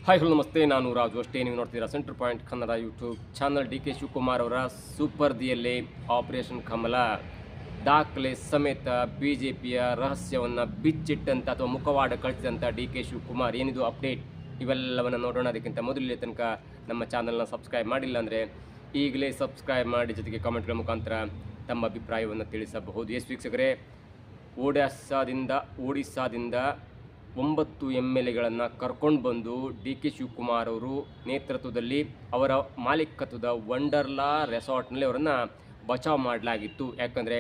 Hi hello ನಮಸ್ತೆ, ನಾನು ರಾಜು. ಅಷ್ಟೇ ನೀವು ನೋಡ್ತೀರಾ centre point Kannada YouTube channel. D K Shivakumar ಅವರ ಸುಪರ್ದಿಯಲ್ಲಿ ಆಪರೇಷನ್ ಕಮಲ ದಾಖಲೆ ಸಮೇತ ಬಿಜೆಪಿಯ ರಹಸ್ಯವನ್ನು ಬಿಚ್ಚಿಟ್ಟಂತ ಅಥವಾ ಮುಖವಾಡ ಕಳಿಸಿದಂಥ ಡಿ ಕೆ ಶಿವಕುಮಾರ್ ಏನಿದು ಅಪ್ಡೇಟ್, ಇವೆಲ್ಲವನ್ನು ನೋಡೋಣ. ಅದಕ್ಕಿಂತ ಮೊದಲೇ ತನಕ ನಮ್ಮ ಚಾನಲ್ನ ಸಬ್ಸ್ಕ್ರೈಬ್ ಮಾಡಿಲ್ಲ ಅಂದರೆ ಈಗಲೇ ಸಬ್ಸ್ಕ್ರೈಬ್ ಮಾಡಿ, ಜೊತೆಗೆ ಕಾಮೆಂಟ್ಗಳ ಮುಖಾಂತರ ತಮ್ಮ ಅಭಿಪ್ರಾಯವನ್ನು ತಿಳಿಸಬಹುದು. ಎಸ್ ವೀಕ್ಷಕರೇ, ಒಡಿಸ್ಸಾದಿಂದ 9 MLAಗಳನ್ನು ಕರ್ಕೊಂಡು ಬಂದು ಡಿ ಕೆ ಶಿವಕುಮಾರ್ ಅವರು ನೇತೃತ್ವದಲ್ಲಿ ಅವರ ಮಾಲೀಕತ್ವದ ವಂಡರ್ಲಾ ರೆಸಾರ್ಟ್ನಲ್ಲಿ ಅವರನ್ನು ಬಚಾವ್ ಮಾಡಲಾಗಿತ್ತು. ಯಾಕಂದರೆ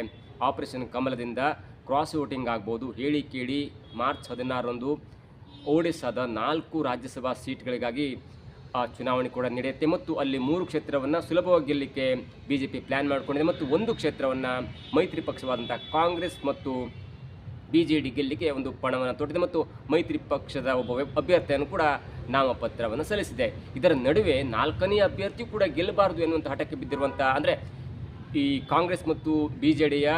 ಆಪರೇಷನ್ ಕಮಲದಿಂದ ಕ್ರಾಸ್ ವೋಟಿಂಗ್ ಆಗ್ಬೋದು. ಹೇಳಿ ಕೇಳಿ ಮಾರ್ಚ್ 16ರಂದು ಒಡಿಸ್ಸಾದ 4 ರಾಜ್ಯಸಭಾ ಸೀಟ್ಗಳಿಗಾಗಿ ಚುನಾವಣೆ ಕೂಡ ನಡೆಯುತ್ತೆ ಮತ್ತು ಅಲ್ಲಿ 3 ಕ್ಷೇತ್ರವನ್ನು ಸುಲಭವಾಗಿ ಗೆಲ್ಲಲಿಕ್ಕೆ BJP ಪ್ಲ್ಯಾನ್ ಮಾಡಿಕೊಂಡಿದೆ ಮತ್ತು 1 ಕ್ಷೇತ್ರವನ್ನು ಮೈತ್ರಿ ಪಕ್ಷವಾದಂಥ ಕಾಂಗ್ರೆಸ್ ಮತ್ತು BJD ಗೆಲ್ಲಿಗೆ ಒಂದು ಪಣವನ್ನು ತೊಟ್ಟಿದೆ ಮತ್ತು ಮೈತ್ರಿ ಪಕ್ಷದ ಒಬ್ಬ ಅಭ್ಯರ್ಥಿಯನ್ನು ಕೂಡ ನಾಮಪತ್ರವನ್ನು ಸಲ್ಲಿಸಿದೆ. ಇದರ ನಡುವೆ 4ನೇ ಅಭ್ಯರ್ಥಿ ಕೂಡ ಗೆಲ್ಲಬಾರದು ಎನ್ನುವಂಥ ಹಠಕ್ಕೆ ಬಿದ್ದಿರುವಂಥ, ಅಂದರೆ ಈ ಕಾಂಗ್ರೆಸ್ ಮತ್ತು BJDಯ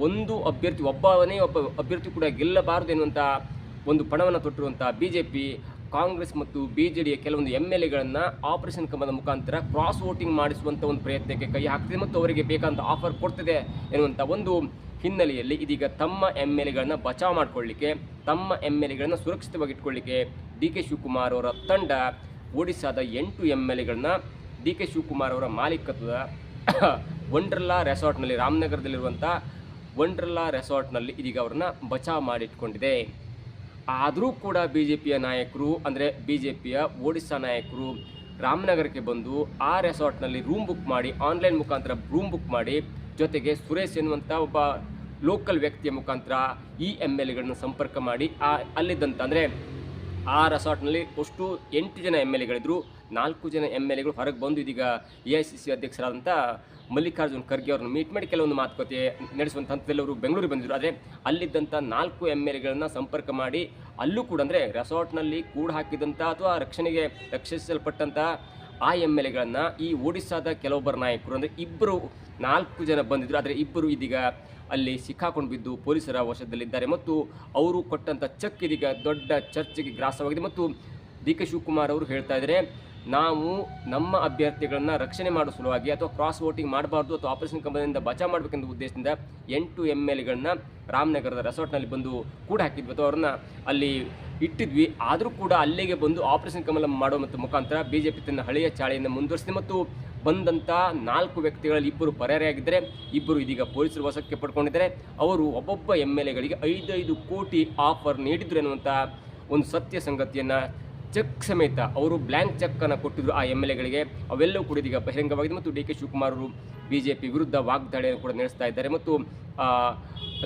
ಒಬ್ಬ ಅಭ್ಯರ್ಥಿ ಕೂಡ ಗೆಲ್ಲಬಾರದು ಎನ್ನುವಂಥ ಒಂದು ಪಣವನ್ನು ತೊಟ್ಟಿರುವಂಥ BJP ಕಾಂಗ್ರೆಸ್ ಮತ್ತು BJDಯ ಕೆಲವೊಂದು MLAಗಳನ್ನು ಆಪರೇಷನ್ ಕಮಲದ ಮುಖಾಂತರ ಕ್ರಾಸ್ ವೋಟಿಂಗ್ ಮಾಡಿಸುವಂಥ ಒಂದು ಪ್ರಯತ್ನಕ್ಕೆ ಕೈ ಹಾಕ್ತಿದೆ ಮತ್ತು ಅವರಿಗೆ ಬೇಕಾದಂಥ ಆಫರ್ ಕೊಡ್ತಿದೆ ಎನ್ನುವಂಥ ಒಂದು ಹಿನ್ನೆಲೆಯಲ್ಲಿ ಇದೀಗ ತಮ್ಮ MLAಗಳನ್ನು ಬಚಾವ್ ಮಾಡಿಕೊಳ್ಳಲಿಕ್ಕೆ, ತಮ್ಮ MLAಗಳನ್ನು ಸುರಕ್ಷಿತವಾಗಿ ಇಟ್ಕೊಳ್ಳಿಕ್ಕೆ ಡಿ ಕೆ ಶಿವಕುಮಾರ್ ಅವರ ತಂಡ ಒಡಿಸ್ಸಾದ 8 MLAಗಳನ್ನು ಡಿ ಕೆ ಶಿವಕುಮಾರ್ ಅವರ ಮಾಲೀಕತ್ವದ ವಂಡರ್ಲಾ ರೆಸಾರ್ಟ್ನಲ್ಲಿ, ರಾಮನಗರದಲ್ಲಿರುವಂಥ ವಂಡರ್ಲಾ ರೆಸಾರ್ಟ್ನಲ್ಲಿ ಇದೀಗ ಅವರನ್ನು ಬಚಾವ್ ಮಾಡಿಟ್ಕೊಂಡಿದೆ. ಆದರೂ ಕೂಡ BJPಯ ನಾಯಕರು, ಅಂದರೆ BJPಯ ಒಡಿಸ್ಸಾ ನಾಯಕರು ರಾಮನಗರಕ್ಕೆ ಬಂದು ಆ ರೆಸಾರ್ಟ್ನಲ್ಲಿ ರೂಮ್ ಬುಕ್ ಮಾಡಿ, ಆನ್ಲೈನ್ ಮುಖಾಂತರ ರೂಮ್ ಬುಕ್ ಮಾಡಿ, ಜೊತೆಗೆ ಸುರೇಶ್ ಎನ್ನುವಂಥ ಒಬ್ಬ ಲೋಕಲ್ ವ್ಯಕ್ತಿಯ ಮುಖಾಂತರ ಈ MLAಗಳನ್ನು ಸಂಪರ್ಕ ಮಾಡಿ ಅಲ್ಲಿದ್ದಂಥ, ಅಂದರೆ ಆ ರೆಸಾರ್ಟ್ನಲ್ಲಿ ಅಷ್ಟು 8 ಜನ MLAಗಳಿದ್ದರು. 4 ಜನ MLAಗಳು ಹೊರಗೆ ಬಂದು ಇದೀಗ AICC ಅಧ್ಯಕ್ಷರಾದಂಥ ಮಲ್ಲಿಕಾರ್ಜುನ್ ಖರ್ಗೆ ಅವ್ರನ್ನ ಮೀಟ್ ಮಾಡಿ ಕೆಲವೊಂದು ಮಾತುಕತೆ ನಡೆಸುವಂಥ ಹಂತದಲ್ಲಿ ಅವರು ಬೆಂಗಳೂರಿಗೆ ಬಂದಿದ್ದರು. ಆದರೆ ಅಲ್ಲಿದ್ದಂಥ 4 MLAಗಳನ್ನು ಸಂಪರ್ಕ ಮಾಡಿ ಅಲ್ಲೂ ಕೂಡ, ಅಂದರೆ ರೆಸಾರ್ಟ್ನಲ್ಲಿ ಕೂಡ ಹಾಕಿದಂಥ ಅಥವಾ ರಕ್ಷಿಸಲ್ಪಟ್ಟಂಥ ಆ MLAಗಳನ್ನು ಈ ಒಡಿಸ್ಸಾದ ಕೆಲವೊಬ್ಬರ ನಾಯಕರು, ಅಂದರೆ 4 ಜನ ಬಂದಿದ್ದರು. ಆದರೆ 2 ಇದೀಗ ಅಲ್ಲಿ ಸಿಕ್ಕಾಕೊಂಡು ಬಿದ್ದು ಪೊಲೀಸರ ವಶದಲ್ಲಿದ್ದಾರೆ ಮತ್ತು ಅವರು ಕೊಟ್ಟಂಥ ಚೆಕ್ ಇದೀಗ ದೊಡ್ಡ ಚರ್ಚೆಗೆ ಗ್ರಾಸವಾಗಿದೆ. ಮತ್ತು ಡಿ ಕೆ ಶಿವಕುಮಾರ್ ಅವರು ಹೇಳ್ತಾ ಇದ್ದಾರೆ, ನಾವು ನಮ್ಮ ಅಭ್ಯರ್ಥಿಗಳನ್ನು ರಕ್ಷಣೆ ಮಾಡುವ ಸಲುವಾಗಿ ಅಥವಾ ಕ್ರಾಸ್ ವೋಟಿಂಗ್ ಮಾಡಬಾರ್ದು ಅಥವಾ ಆಪರೇಷನ್ ಕಮಲದಿಂದ ಬಚಾವ್ ಮಾಡಬೇಕೆಂಬ ಉದ್ದೇಶದಿಂದ 8 MLAಗಳನ್ನು ರಾಮನಗರದ ರೆಸಾರ್ಟ್ನಲ್ಲಿ ಬಂದು ಕೂಡ ಹಾಕಿದ್ವಿ ಅಥವಾ ಅವ್ರನ್ನ ಅಲ್ಲಿ ಇಟ್ಟಿದ್ವಿ. ಆದರೂ ಕೂಡ ಅಲ್ಲಿಗೆ ಬಂದು ಆಪರೇಷನ್ ಕಮಲ ಮಾಡುವ ಮತ್ತು ಮುಖಾಂತರ BJP ತನ್ನ ಹಳೆಯ ಚಾಳಿಯನ್ನು ಮುಂದುವರಿಸಿದೆ ಮತ್ತು ಬಂದಂಥ 4 ವ್ಯಕ್ತಿಗಳಲ್ಲಿ 2 ಪರಾರಿಯಾಗಿದ್ದರೆ, 2 ಇದೀಗ ಪೊಲೀಸರು ವಶಕ್ಕೆ ಪಡ್ಕೊಂಡಿದ್ದಾರೆ. ಅವರು ಒಬ್ಬೊಬ್ಬ MLAಗಳಿಗೆ 5 ಕೋಟಿ ಆಫರ್ ನೀಡಿದ್ರು ಎನ್ನುವಂಥ ಒಂದು ಸತ್ಯ ಸಂಗತಿಯನ್ನು ಚೆಕ್ ಸಮೇತ ಅವರು ಬ್ಲ್ಯಾಂಕ್ ಚೆಕ್ಕನ್ನು ಕೊಟ್ಟಿದ್ರು ಆ MLAಗಳಿಗೆ. ಅವೆಲ್ಲವೂ ಕೂಡ ಇದೀಗ ಬಹಿರಂಗವಾಗಿದೆ ಮತ್ತು ಡಿ ಕೆ ಶಿವಕುಮಾರ್ ಅವರು BJP ವಿರುದ್ಧ ವಾಗ್ದಾಳಿಯನ್ನು ಕೂಡ ನಡೆಸ್ತಾ ಇದ್ದಾರೆ ಮತ್ತು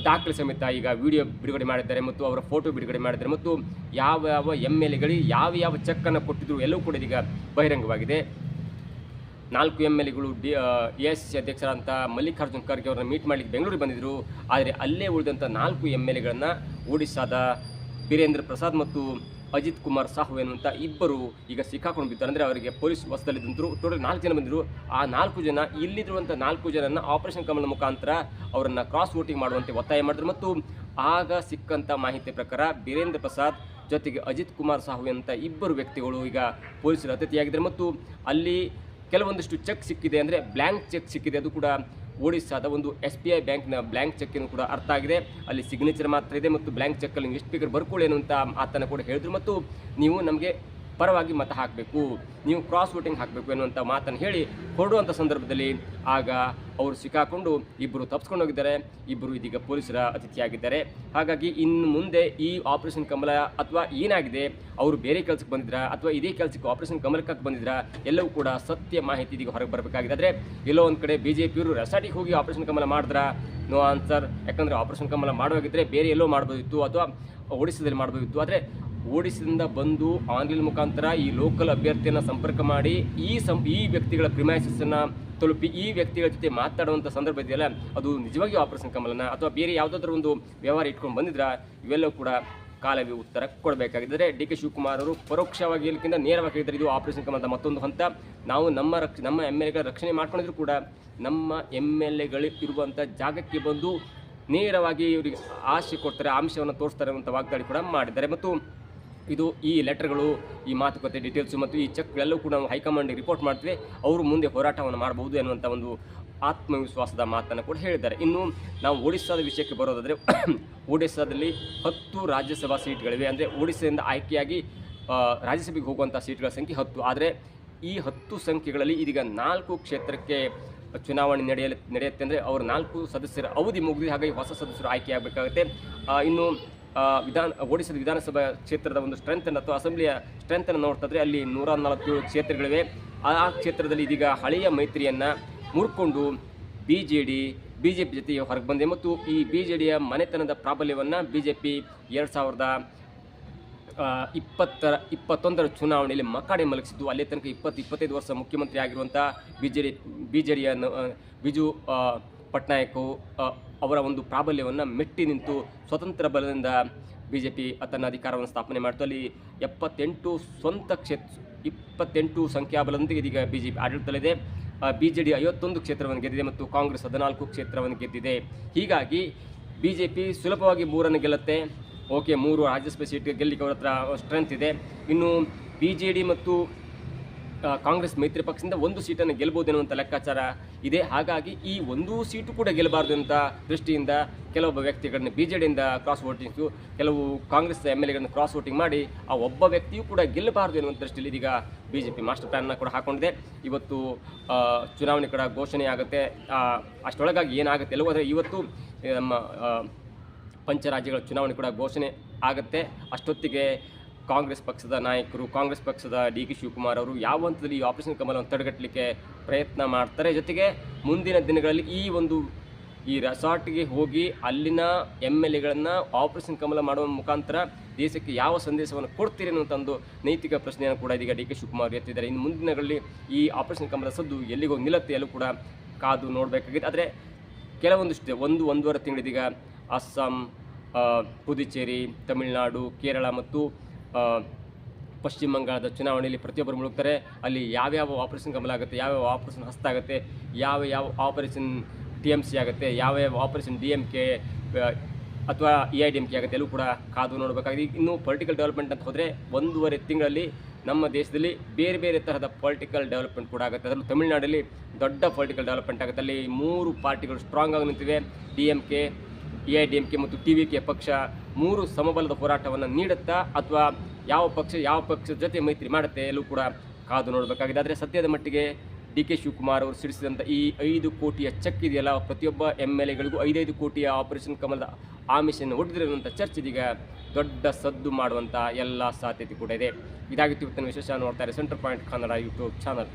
ದಾಖಲೆ ಸಮೇತ ಈಗ ವಿಡಿಯೋ ಬಿಡುಗಡೆ ಮಾಡಿದ್ದಾರೆ ಮತ್ತು ಅವರ ಫೋಟೋ ಬಿಡುಗಡೆ ಮಾಡಿದ್ದಾರೆ ಮತ್ತು ಯಾವ MLAಗಳಿಗೆ ಯಾವ ಚೆಕ್ಕನ್ನು ಕೊಟ್ಟಿದ್ರು ಎಲ್ಲವೂ ಕೂಡ ಇದೀಗ ಬಹಿರಂಗವಾಗಿದೆ. 4 MLAಗಳು AICC ಅಧ್ಯಕ್ಷರಾದಂಥ ಮಲ್ಲಿಕಾರ್ಜುನ್ ಖರ್ಗೆ ಅವರನ್ನ ಮೀಟ್ ಮಾಡಲಿಕ್ಕೆ ಬೆಂಗಳೂರಿಗೆ ಬಂದಿದ್ದರು. ಆದರೆ ಅಲ್ಲೇ ಉಳಿದಂಥ 4 MLAಗಳನ್ನು ಒಡಿಸ್ಸಾದ ಬೀರೇಂದ್ರ ಪ್ರಸಾದ್ ಮತ್ತು ಅಜಿತ್ ಕುಮಾರ್ ಸಾಹು ಎನ್ನುವಂಥ 2 ಈಗ ಸಿಕ್ಕಾಕೊಂಡು ಬಿದ್ದಾರೆ. ಅಂದರೆ ಅವರಿಗೆ ಪೊಲೀಸ್ ವಶದಲ್ಲಿದ್ದರು. ಟೋಟಲ್ 4 ಜನ ಬಂದಿದ್ದರು. ಆ 4 ಜನ ಇಲ್ಲಿರುವಂಥ 4 ಜನರನ್ನು ಆಪರೇಷನ್ ಕಮಲದ ಮುಖಾಂತರ ಅವರನ್ನು ಕ್ರಾಸ್ ವೋಟಿಂಗ್ ಮಾಡುವಂತೆ ಒತ್ತಾಯ ಮಾಡಿದ್ರು ಮತ್ತು ಆಗ ಸಿಕ್ಕಂಥ ಮಾಹಿತಿ ಪ್ರಕಾರ ಬೀರೇಂದ್ರ ಪ್ರಸಾದ್ ಜೊತೆಗೆ ಅಜಿತ್ ಕುಮಾರ್ ಸಾಹು ಎನ್ನುವಂಥ 2 ವ್ಯಕ್ತಿಗಳು ಈಗ ಪೊಲೀಸರ ಅತಿಥಿಯಾಗಿದ್ದಾರೆ ಮತ್ತು ಅಲ್ಲಿ ಕೆಲವೊಂದಿಷ್ಟು ಚೆಕ್ ಸಿಕ್ಕಿದೆ, ಅಂದರೆ ಬ್ಲ್ಯಾಂಕ್ ಚೆಕ್ ಸಿಕ್ಕಿದೆ. ಅದು ಕೂಡ ಒಡಿಸ್ಸಾದ ಒಂದು SBI ಬ್ಯಾಂಕ್ನ ಬ್ಲ್ಯಾಂಕ್ ಚೆಕ್ಕಿನ ಕೂಡ ಅರ್ಥ ಆಗಿದೆ. ಅಲ್ಲಿ ಸಿಗ್ನೇಚರ್ ಮಾತ್ರ ಇದೆ ಮತ್ತು ಬ್ಲ್ಯಾಂಕ್ ಚೆಕ್ಕಲ್ಲಿ ಎಷ್ಟು ಬೇಕಾದ್ರೆ ಬರ್ಕೊಳ್ಳಿ ಅನ್ನುವಂಥ ಮಾತನ್ನು ಕೂಡ ಹೇಳಿದ್ರು ಮತ್ತು ನೀವು ನಮಗೆ ಪರವಾಗಿ ಮತ ಹಾಕಬೇಕು, ನೀವು ಕ್ರಾಸ್ ವೋಟಿಂಗ್ ಹಾಕಬೇಕು ಎನ್ನುವಂಥ ಮಾತನ್ನು ಹೇಳಿ ಹೊರಡುವಂಥ ಸಂದರ್ಭದಲ್ಲಿ ಆಗ ಅವರು ಸಿಕ್ಕಾಕೊಂಡು 2 ತಪ್ಪಿಸ್ಕೊಂಡು ಹೋಗಿದ್ದಾರೆ. 2 ಇದೀಗ ಪೊಲೀಸರ ಅತಿಥಿಯಾಗಿದ್ದಾರೆ. ಹಾಗಾಗಿ ಇನ್ನು ಮುಂದೆ ಈ ಆಪರೇಷನ್ ಕಮಲ ಅಥವಾ ಏನಾಗಿದೆ, ಅವರು ಬೇರೆ ಕೆಲಸಕ್ಕೆ ಬಂದಿದ್ರಾ ಅಥವಾ ಇದೇ ಕೆಲಸಕ್ಕೆ ಆಪರೇಷನ್ ಕಮಲಕ್ಕೆ ಬಂದಿದ್ರಾ, ಎಲ್ಲವೂ ಕೂಡ ಸತ್ಯ ಮಾಹಿತಿ ಇದೀಗ ಹೊರಗೆ ಬರಬೇಕಾಗಿದೆ. ಆದರೆ ಎಲ್ಲೋ ಒಂದು ಕಡೆ BJPಯವರು ರೆಸಾರ್ಟಿಗೆ ಹೋಗಿ ಆಪರೇಷನ್ ಕಮಲ ಮಾಡಿದ್ರಾ? No answer. ಯಾಕಂದರೆ ಆಪರೇಷನ್ ಕಮಲ ಮಾಡುವಾಗಿದ್ದರೆ ಬೇರೆ ಎಲ್ಲೋ ಮಾಡ್ಬೋದಿತ್ತು ಅಥವಾ ಒಡಿಸ್ಸಾದಲ್ಲಿ ಮಾಡ್ಬೋದಿತ್ತು. ಆದರೆ ಒಡಿಸ್ಸಾದಿಂದ ಬಂದು ಆನ್ಲೈನ್ ಮುಖಾಂತರ ಈ ಲೋಕಲ್ ಅಭ್ಯರ್ಥಿಯನ್ನು ಸಂಪರ್ಕ ಮಾಡಿ ಈ ವ್ಯಕ್ತಿಗಳ ಪ್ರಿಮೈಸಸ್ಸನ್ನು ತಲುಪಿ ಈ ವ್ಯಕ್ತಿಗಳ ಜೊತೆ ಮಾತಾಡುವಂಥ ಸಂದರ್ಭ ಇದೆಯಲ್ಲ, ಅದು ನಿಜವಾಗಿಯೂ ಆಪರೇಷನ್ ಕಮಲನ ಅಥವಾ ಬೇರೆ ಯಾವುದಾದ್ರೂ ಒಂದು ವ್ಯವಹಾರ ಇಟ್ಕೊಂಡು ಬಂದಿದ್ರಾ? ಇವೆಲ್ಲವೂ ಕೂಡ ಕಾಲವೇ ಉತ್ತರ ಕೊಡಬೇಕಾಗಿದ್ದರೆ ಡಿ ಕೆ ಶಿವಕುಮಾರ್ ಅವರು ಪರೋಕ್ಷವಾಗಿ ಹೇಳಿಕ್ಕಿಂತ ನೇರವಾಗಿ ಹೇಳಿದರೆ ಇದು ಆಪರೇಷನ್ ಕಮಲದ ಮತ್ತೊಂದು ಹಂತ. ನಾವು ನಮ್ಮ MLAಗಳ ರಕ್ಷಣೆ ಮಾಡ್ಕೊಂಡಿದ್ರು ಕೂಡ ನಮ್ಮ MLAಗಳು ಇರುವಂಥ ಜಾಗಕ್ಕೆ ಬಂದು ನೇರವಾಗಿ ಇವರಿಗೆ ಆಶೆ ಕೊಡ್ತಾರೆ, ಆಮಿಷವನ್ನು ತೋರಿಸ್ತಾರೆ ಅಂತ ವಾಗ್ದಾಳಿ ಕೂಡ ಮಾಡಿದ್ದಾರೆ. ಮತ್ತು ಇದು ಈ ಲೆಟರ್ಗಳು, ಈ ಮಾತುಕತೆ ಡೀಟೇಲ್ಸು ಮತ್ತು ಈ ಚೆಕ್ಗಳೆಲ್ಲವೂ ಕೂಡ ನಾವು ಹೈಕಮಾಂಡಿಗೆ ರಿಪೋರ್ಟ್ ಮಾಡ್ತೀವಿ, ಅವರು ಮುಂದೆ ಹೋರಾಟವನ್ನು ಮಾಡಬಹುದು ಎನ್ನುವಂಥ ಒಂದು ಆತ್ಮವಿಶ್ವಾಸದ ಮಾತನ್ನು ಕೂಡ ಹೇಳಿದ್ದಾರೆ. ಇನ್ನು ನಾವು ಒಡಿಸ್ಸಾದ ವಿಷಯಕ್ಕೆ ಬರೋದಾದರೆ ಒಡಿಸ್ಸಾದಲ್ಲಿ 10 ರಾಜ್ಯಸಭಾ ಸೀಟ್ಗಳಿವೆ. ಅಂದರೆ ಒಡಿಸ್ಸಾದಿಂದ ಆಯ್ಕೆಯಾಗಿ ರಾಜ್ಯಸಭೆಗೆ ಹೋಗುವಂಥ ಸೀಟ್ಗಳ ಸಂಖ್ಯೆ 10. ಆದರೆ ಈ 10 ಸಂಖ್ಯೆಗಳಲ್ಲಿ ಇದೀಗ 4 ಕ್ಷೇತ್ರಕ್ಕೆ ಚುನಾವಣೆ ನಡೆಯುತ್ತೆ. ಅಂದರೆ ಅವರು 4 ಸದಸ್ಯರ ಅವಧಿ ಮುಗಿದಿದೆ, ಹಾಗಾಗಿ ಹೊಸ ಸದಸ್ಯರು ಆಯ್ಕೆಯಾಗಬೇಕಾಗುತ್ತೆ. ಇನ್ನು ಒಡಿಸ್ಸಾದ ವಿಧಾನಸಭಾ ಕ್ಷೇತ್ರದ ಒಂದು ಸ್ಟ್ರೆಂತನ್ನು ಅಥವಾ ಅಸೆಂಬ್ಲಿಯ ಸ್ಟ್ರೆಂತನ್ನು ನೋಡ್ತಿದ್ರೆ ಅಲ್ಲಿ 147 ಕ್ಷೇತ್ರಗಳಿವೆ. ಆ ಕ್ಷೇತ್ರದಲ್ಲಿ ಇದೀಗ ಹಳೆಯ ಮೈತ್ರಿಯನ್ನು ಮುರ್ಕೊಂಡು ಬಿ ಜೆ ಪಿ ಜೊತೆ ಹೊರಗೆ ಬಂದಿದೆ. ಮತ್ತು ಈ ಬಿ ಜೆ ಡಿಯ ಮನೆತನದ ಪ್ರಾಬಲ್ಯವನ್ನು BJP 2021ರ ಚುನಾವಣೆಯಲ್ಲಿ ಮಕಾಡೆ ಮಲಗಿಸಿದ್ದು. ಅಲ್ಲಿ ತನಕ 20-25 ವರ್ಷ ಮುಖ್ಯಮಂತ್ರಿ ಆಗಿರುವಂಥ ಬಿ ಜೆ ಡಿಯ ಬಿಜು ಪಟ್ನಾಯಕ್ ಅವರ ಒಂದು ಪ್ರಾಬಲ್ಯವನ್ನು ಮೆಟ್ಟಿ ನಿಂತು ಸ್ವತಂತ್ರ ಬಲದಿಂದ BJP ತನ್ನ ಅಧಿಕಾರವನ್ನು ಸ್ಥಾಪನೆ ಮಾಡಿತು. ಅಲ್ಲಿ 28 ಸಂಖ್ಯಾಬಲದೊಂದಿಗೆ ಇದೀಗ BJP ಆಡಳಿತದಲ್ಲಿದೆ. BJD 51 ಕ್ಷೇತ್ರವನ್ನು ಗೆದ್ದಿದೆ ಮತ್ತು ಕಾಂಗ್ರೆಸ್ 14 ಕ್ಷೇತ್ರವನ್ನು ಗೆದ್ದಿದೆ. ಹೀಗಾಗಿ BJP ಸುಲಭವಾಗಿ 3 ಗೆಲ್ಲುತ್ತೆ. ಓಕೆ, 3 ರಾಜ್ಯಸಭೆ ಸೀಟ್ ಗೆಲ್ಲಿಕ್ಕೆ ಅವರ ಹತ್ರ ಸ್ಟ್ರೆಂತ್ ಇದೆ. ಇನ್ನು BJD ಮತ್ತು ಕಾಂಗ್ರೆಸ್ ಮೈತ್ರಿ ಪಕ್ಷದಿಂದ 1 ಸೀಟನ್ನು ಗೆಲ್ಲಬಹುದು ಎನ್ನುವಂಥ ಲೆಕ್ಕಾಚಾರ ಇದೆ. ಹಾಗಾಗಿ ಈ 1 ಸೀಟು ಕೂಡ ಗೆಲ್ಲಬಾರ್ದು ಅಂತ ದೃಷ್ಟಿಯಿಂದ ಕೆಲವೊಬ್ಬ ವ್ಯಕ್ತಿಗಳನ್ನ BJDಯಿಂದ ಕ್ರಾಸ್ ವೋಟಿಂಗ್ಸು, ಕೆಲವು ಕಾಂಗ್ರೆಸ್ MLAಗಳನ್ನು ಕ್ರಾಸ್ ವೋಟಿಂಗ್ ಮಾಡಿ ಆ ಒಬ್ಬ ವ್ಯಕ್ತಿಯೂ ಕೂಡ ಗೆಲ್ಲಬಾರ್ದು ಎನ್ನುವಂಥ ದೃಷ್ಟಿಯಲ್ಲಿ ಇದೀಗ BJP ಮಾಸ್ಟರ್ ಪ್ಲ್ಯಾನ್ನ ಕೂಡ ಹಾಕೊಂಡಿದೆ. ಇವತ್ತು ಚುನಾವಣೆ ಕೂಡ ಘೋಷಣೆ ಆಗುತ್ತೆ. ಅಷ್ಟರೊಳಗಾಗಿ ಏನಾಗುತ್ತೆ ಎಲ್ಲವೂ ಆದರೆ ಇವತ್ತು ನಮ್ಮ ಪಂಚರಾಜ್ಯಗಳ ಚುನಾವಣೆ ಕೂಡ ಘೋಷಣೆ ಆಗುತ್ತೆ. ಅಷ್ಟೊತ್ತಿಗೆ ಕಾಂಗ್ರೆಸ್ ಪಕ್ಷದ ನಾಯಕರು, ಕಾಂಗ್ರೆಸ್ ಪಕ್ಷದ DK ಶಿವಕುಮಾರ್ ಅವರು ಯಾವ ಹಂತದಲ್ಲಿ ಈ ಆಪರೇಷನ್ ಕಮಲವನ್ನು ತಡೆಗಟ್ಟಲಿಕ್ಕೆ ಪ್ರಯತ್ನ ಮಾಡ್ತಾರೆ, ಜೊತೆಗೆ ಮುಂದಿನ ದಿನಗಳಲ್ಲಿ ಈ ರೆಸಾರ್ಟ್ಗೆ ಹೋಗಿ ಅಲ್ಲಿನ MLAಗಳನ್ನು ಆಪರೇಷನ್ ಕಮಲ ಮಾಡುವ ಮುಖಾಂತರ ದೇಶಕ್ಕೆ ಯಾವ ಸಂದೇಶವನ್ನು ಕೊಡ್ತೀರಿ ಅನ್ನುವಂಥ ಒಂದು ನೈತಿಕ ಪ್ರಶ್ನೆಯನ್ನು ಕೂಡ ಇದೀಗ DK ಶಿವಕುಮಾರ್ ಎತ್ತಿದ್ದಾರೆ. ಇನ್ನು ಮುಂದಿನ ದಿನಗಳಲ್ಲಿ ಈ ಆಪರೇಷನ್ ಕಮಲ ಸದ್ದು ಎಲ್ಲಿಗೋ ನಿಲ್ಲುತ್ತೆ ಎಲ್ಲೂ ಕೂಡ ಕಾದು ನೋಡಬೇಕಾಗಿದೆ. ಆದರೆ ಕೆಲವೊಂದಿಷ್ಟು 1-1.5 ತಿಂಗಳಿದೀಗ ಅಸ್ಸಾಂ, ಪುದುಚೇರಿ, ತಮಿಳುನಾಡು, ಕೇರಳ ಮತ್ತು ಪಶ್ಚಿಮ ಬಂಗಾಳದ ಚುನಾವಣೆಯಲ್ಲಿ ಪ್ರತಿಯೊಬ್ಬರು ಮುಳುಗ್ತಾರೆ. ಅಲ್ಲಿ ಯಾವ್ಯಾವ ಆಪರೇಷನ್ ಕಮಲ ಆಗುತ್ತೆ, ಯಾವ್ಯಾವ ಆಪರೇಷನ್ ಹಸ್ತ ಆಗುತ್ತೆ, ಯಾವ ಆಪರೇಷನ್ TMC ಆಗುತ್ತೆ, ಯಾವ್ಯಾವ ಆಪರೇಷನ್ DMK ಅಥವಾ AIDMK ಆಗುತ್ತೆ, ಎಲ್ಲೂ ಕೂಡ ಕಾದು ನೋಡಬೇಕಾಗಿದೆ. ಇನ್ನು ಪೊಲಿಟಿಕಲ್ ಡೆವಲಪ್ಮೆಂಟ್ ಅಂತ ಹೋದರೆ 1.5 ತಿಂಗಳಲ್ಲಿ ನಮ್ಮ ದೇಶದಲ್ಲಿ ಬೇರೆ ಬೇರೆ ತರಹದ ಪೊಲಿಟಿಕಲ್ ಡೆವಲಪ್ಮೆಂಟ್ ಕೂಡ ಆಗುತ್ತೆ. ಅದರಲ್ಲೂ ತಮಿಳುನಾಡಲ್ಲಿ ದೊಡ್ಡ ಪೊಲಿಟಿಕಲ್ ಡೆವಲಪ್ಮೆಂಟ್ ಆಗುತ್ತೆ. ಅಲ್ಲಿ 3 ಪಾರ್ಟಿಗಳು ಸ್ಟ್ರಾಂಗ್ ಆಗಿ ನಿಂತಿವೆ. DMK, AIDMK ಮತ್ತು TVK ಪಕ್ಷ 3 ಸಮಬಲದ ಹೋರಾಟವನ್ನು ನೀಡುತ್ತಾ ಅಥವಾ ಯಾವ ಪಕ್ಷದ ಜೊತೆ ಮೈತ್ರಿ ಮಾಡುತ್ತೆ ಎಲ್ಲೂ ಕೂಡ ಕಾದು ನೋಡಬೇಕಾಗಿದೆ. ಆದರೆ ಸದ್ಯದ ಮಟ್ಟಿಗೆ DK ಶಿವಕುಮಾರ್ ಅವರು ಸಿಡಿಸಿದಂಥ ಈ 5 ಕೋಟಿಯ ಚೆಕ್ ಇದೆಯಲ್ಲ, ಪ್ರತಿಯೊಬ್ಬ MLAಗಳಿಗೂ 5 ಕೋಟಿಯ ಆಪರೇಷನ್ ಕಮಲದ ಆಮಿಷನ್ನು ಹೊಡೆದಿರುವಂಥ ಚರ್ಚೆ ಇದೀಗ ದೊಡ್ಡ ಸದ್ದು ಮಾಡುವಂಥ ಎಲ್ಲ ಸಾಧ್ಯತೆ ಕೂಡ ಇದೆ. ಇದಾಗಿತ್ತು ಇವತ್ತಿನ ವಿಶೇಷ. ನೋಡ್ತಾರೆ centre point Kannada YouTube channel.